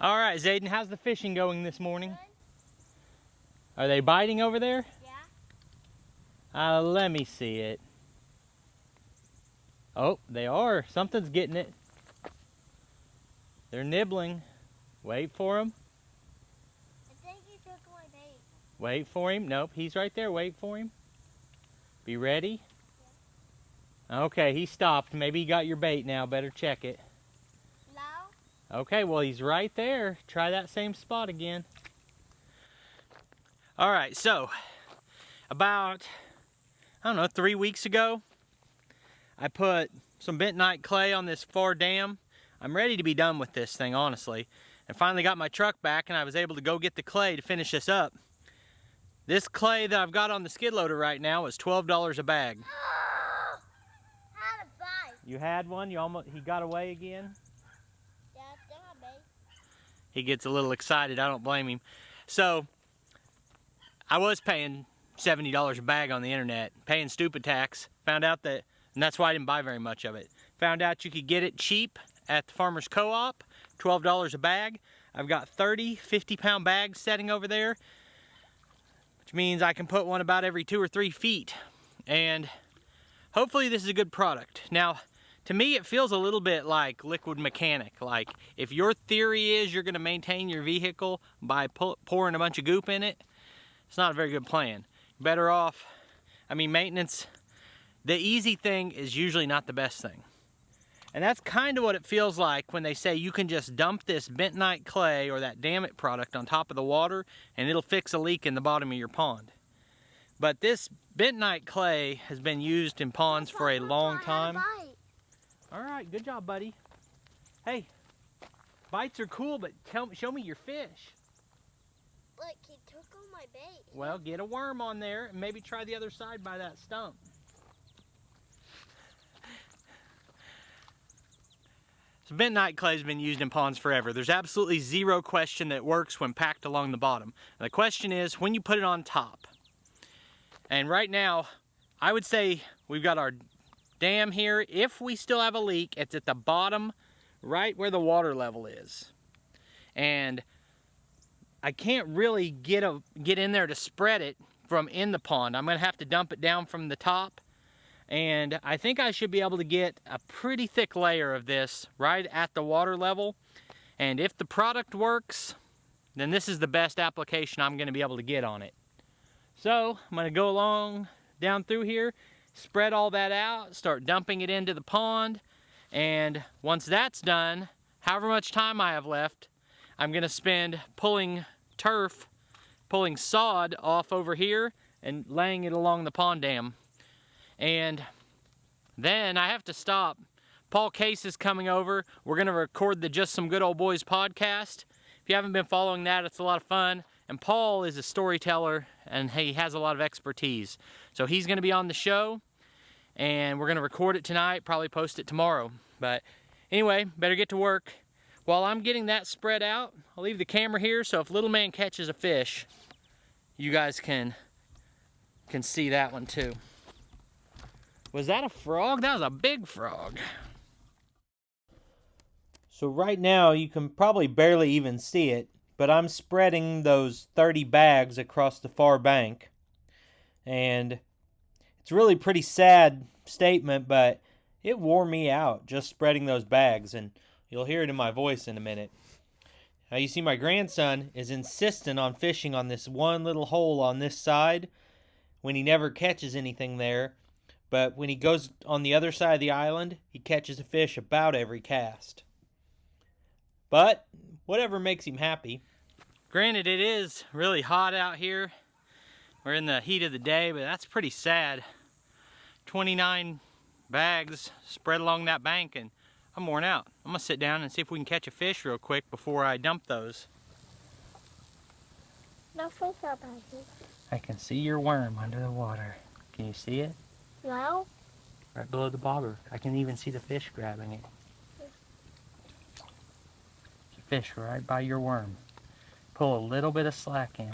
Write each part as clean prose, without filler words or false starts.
All right, Zayden, how's the fishing going this morning? Good. Are they biting over there? Yeah. Let me see it. Oh, they are. Something's getting it. They're nibbling. Wait for him. I think he took my bait. Wait for him. Nope, he's right there. Wait for him. Be ready. Yeah. Okay, he stopped. Maybe he got your bait now. Better check it. No. Okay, well, he's right there. Try that same spot again. All right, so about, I don't know, 3 weeks ago, I put some bentonite clay on this far dam. I'm ready to be done with this thing, honestly. And finally got my truck back and I was able to go get the clay to finish this up. This clay that I've got on the skid loader right now is $12 a bag. Had a bite. You had one? He got away again? Yeah, they got bait. He gets a little excited, I don't blame him. So, I was paying $70 a bag on the internet, paying stupid tax. Found out that, and that's why I didn't buy very much of it. Found out you could get it cheap at the farmer's co-op, $12 a bag. I've got 30 50-pound bags setting over there, which means I can put one about every 2 or 3 feet. And hopefully this is a good product. Now, to me, it feels a little bit like liquid mechanic. Like, if your theory is you're gonna maintain your vehicle by pouring a bunch of goop in it, it's not a very good plan. Better off, maintenance, the easy thing is usually not the best thing. And that's kind of what it feels like when they say you can just dump this bentonite clay or that Damn It product on top of the water and it'll fix a leak in the bottom of your pond. But this bentonite clay has been used in ponds for a long time. All right, good job, buddy. Hey, bites are cool, but show me your fish. Look, he took all my bait. Well, get a worm on there and maybe try the other side by that stump. So bentonite clay has been used in ponds forever. There's absolutely zero question that it works when packed along the bottom. And the question is when you put it on top. And right now, I would say we've got our dam here. If we still have a leak, it's at the bottom, right where the water level is. And I can't really get in there to spread it from in the pond. I'm gonna have to dump it down from the top. And I think I should be able to get a pretty thick layer of this right at the water level. And if the product works, then this is the best application I'm gonna be able to get on it. So I'm gonna go along down through here, spread all that out, start dumping it into the pond. And once that's done, however much time I have left, I'm gonna spend pulling turf, pulling sod off over here and laying it along the pond dam. And then I have to stop. Paul Case is coming over. We're gonna record the Just Some Good Old Boys podcast. If you haven't been following that, it's a lot of fun. And Paul is a storyteller and he has a lot of expertise. So he's gonna be on the show and we're gonna record it tonight, probably post it tomorrow. But anyway, better get to work. While I'm getting that spread out, I'll leave the camera here so if little man catches a fish, you guys can see that one too. Was that a frog? That was a big frog. So right now you can probably barely even see it, but I'm spreading those 30 bags across the far bank. And it's really a pretty sad statement, but it wore me out just spreading those bags, and you'll hear it in my voice in a minute. Now you see my grandson is insistent on fishing on this one little hole on this side when he never catches anything there. But when he goes on the other side of the island, he catches a fish about every cast. But whatever makes him happy. Granted, it is really hot out here. We're in the heat of the day, but that's pretty sad. 29 bags spread along that bank and I'm worn out. I'm gonna sit down and see if we can catch a fish real quick before I dump those. No fish out back here. I can see your worm under the water. Can you see it? No. Right below the bobber. I can even see the fish grabbing it. There's a fish right by your worm. Pull a little bit of slack in.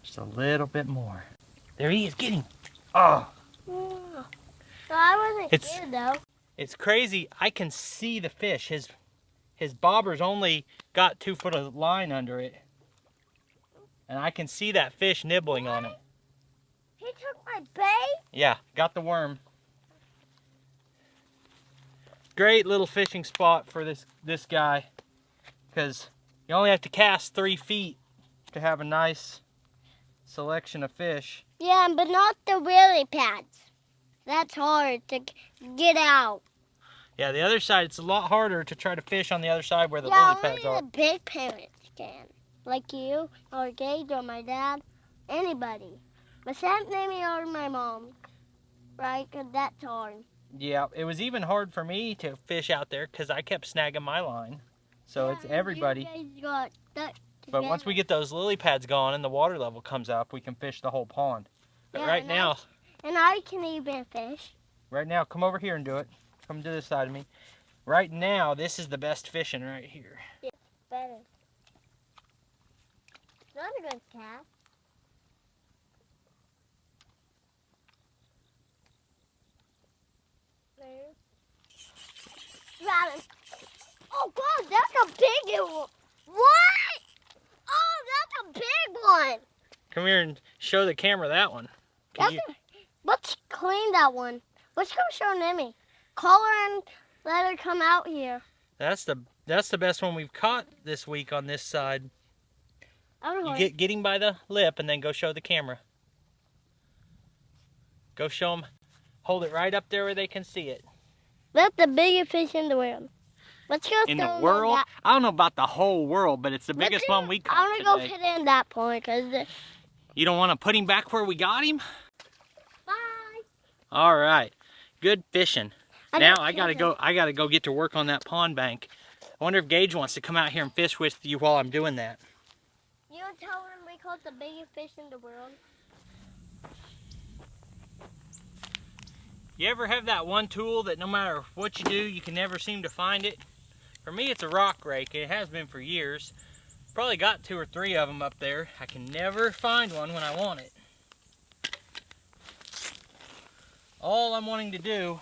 Just a little bit more. There he is, get him. Oh! Yeah. No, I wasn't scared though. It's crazy. I can see the fish. his bobber's only got 2 foot of line under it. And I can see that fish nibbling on it. He took my bait? Yeah, got the worm. Great little fishing spot for this guy, because you only have to cast 3 feet to have a nice selection of fish. Yeah, but not the lily pads. That's hard to get out. Yeah, the other side, it's a lot harder to try to fish on the other side where the yeah, lily pads only are. the big parents can. Like you, or Gage, or my dad, anybody. Except maybe or my mom, right? Because that's hard. Yeah, it was even hard for me to fish out there because I kept snagging my line. So yeah, it's everybody. You guys got that But once we get those lily pads gone and the water level comes up, we can fish the whole pond. But yeah, right now... And I can even fish. Right now, come over here and do it. Come to this side of me. Right now, this is the best fishing right here. It's better. Not a good cat. Got it. Oh God, that's a big one. What? Oh, that's a big one. Come here and show the camera that one. Let's clean that one. Let's go show Nemi. Call her and let her come out here. That's the best one we've caught this week on this side. You get him by the lip and then go show the camera. Go show them. Hold it right up there where they can see it. That's the biggest fish in the world. Let's go in the world? I don't know about the whole world, but it's the biggest one we caught I want to go today. put in that point because. You don't want to put him back where we got him? Bye. All right, good fishing. Now I gotta go get to work on that pond bank. I wonder if Gage wants to come out here and fish with you while I'm doing that. You tell him we caught the biggest fish in the world. You ever have that one tool that no matter what you do, you can never seem to find it? For me, it's a rock rake. It has been for years. Probably got 2 or 3 of them up there. I can never find one when I want it. All I'm wanting to do...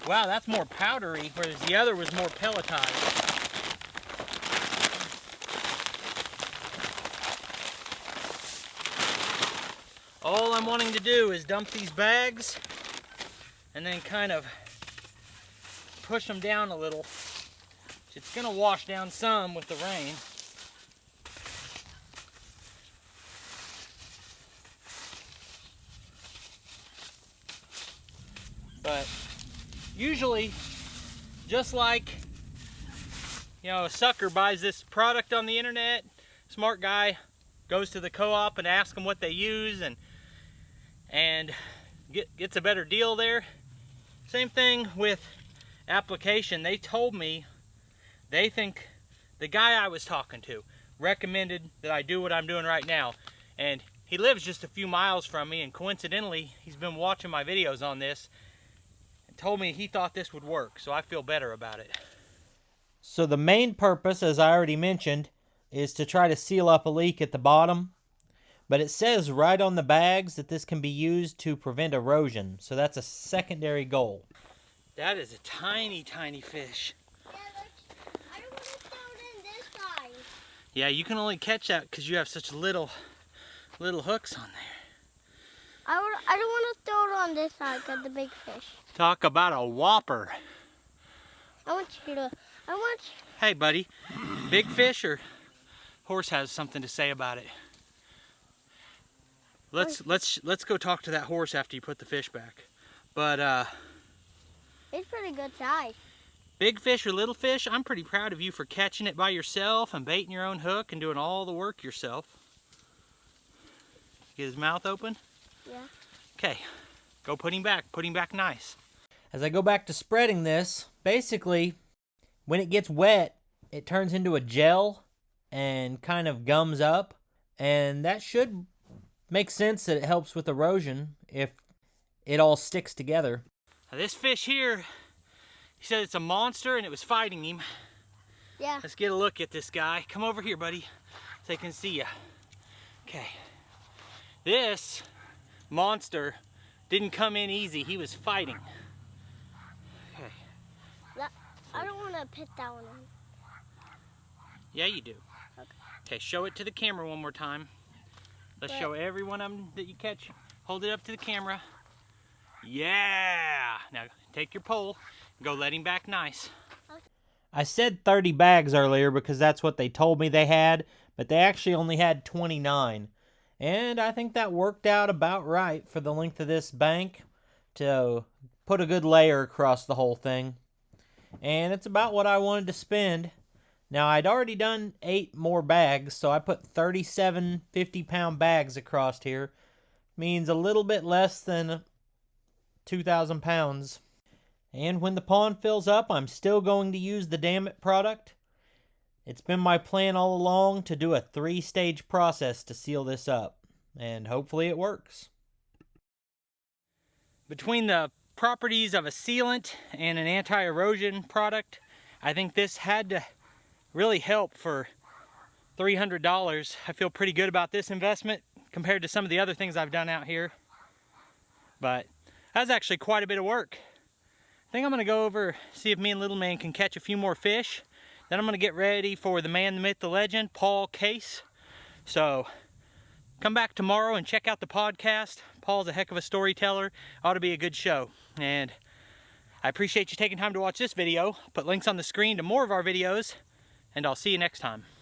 Wow, that's more powdery, whereas the other was more pelletized. All I'm wanting to do is dump these bags and then kind of push them down a little. It's gonna wash down some with the rain. But usually, just like, you know, a sucker buys this product on the internet, smart guy goes to the co-op and asks them what they use and gets a better deal there. Same thing with application. They told me they think the guy I was talking to recommended that I do what I'm doing right now. And he lives just a few miles from me, and coincidentally, he's been watching my videos on this and told me he thought this would work, so I feel better about it. So the main purpose, as I already mentioned, is to try to seal up a leak at the bottom. But it says right on the bags that this can be used to prevent erosion. So that's a secondary goal. That is a tiny, tiny fish. Yeah, I don't want to throw it in this side. Yeah, you can only catch that because you have such little hooks on there. I don't want to throw it on this side because the big fish. Talk about a whopper. Hey, buddy. Big fish or horse has something to say about it? Let's go talk to that horse after you put the fish back. But it's pretty good size. Big fish or little fish, I'm pretty proud of you for catching it by yourself and baiting your own hook and doing all the work yourself. Get his mouth open? Yeah. Okay, go put him back nice. As I go back to spreading this, basically, when it gets wet, it turns into a gel and kind of gums up, and that should make sense that it helps with erosion if it all sticks together. Now this fish here, he said it's a monster and it was fighting him. Yeah. Let's get a look at this guy. Come over here, buddy, so they can see you. Okay. This monster didn't come in easy. He was fighting. Okay. I don't want to put that one in. Yeah, you do. Okay, show it to the camera one more time. Let's show every one of them that you catch. Hold it up to the camera. Yeah! Now take your pole and go let him back nice. I said 30 bags earlier because that's what they told me they had, but they actually only had 29. And I think that worked out about right for the length of this bank to put a good layer across the whole thing. And it's about what I wanted to spend. Now, I'd already done 8 more bags, so I put 37 50-pound bags across here. Means a little bit less than 2,000 pounds. And when the pond fills up, I'm still going to use the Damn It product. It's been my plan all along to do a 3-stage process to seal this up, and hopefully it works. Between the properties of a sealant and an anti-erosion product, I think this had to really help for $300. I feel pretty good about this investment compared to some of the other things I've done out here. But that's actually quite a bit of work. I think I'm gonna go over, see if me and Little Man can catch a few more fish. Then I'm gonna get ready for the man, the myth, the legend, Paul Case. So come back tomorrow and check out the podcast. Paul's a heck of a storyteller. Ought to be a good show. And I appreciate you taking time to watch this video. Put links on the screen to more of our videos, and I'll see you next time.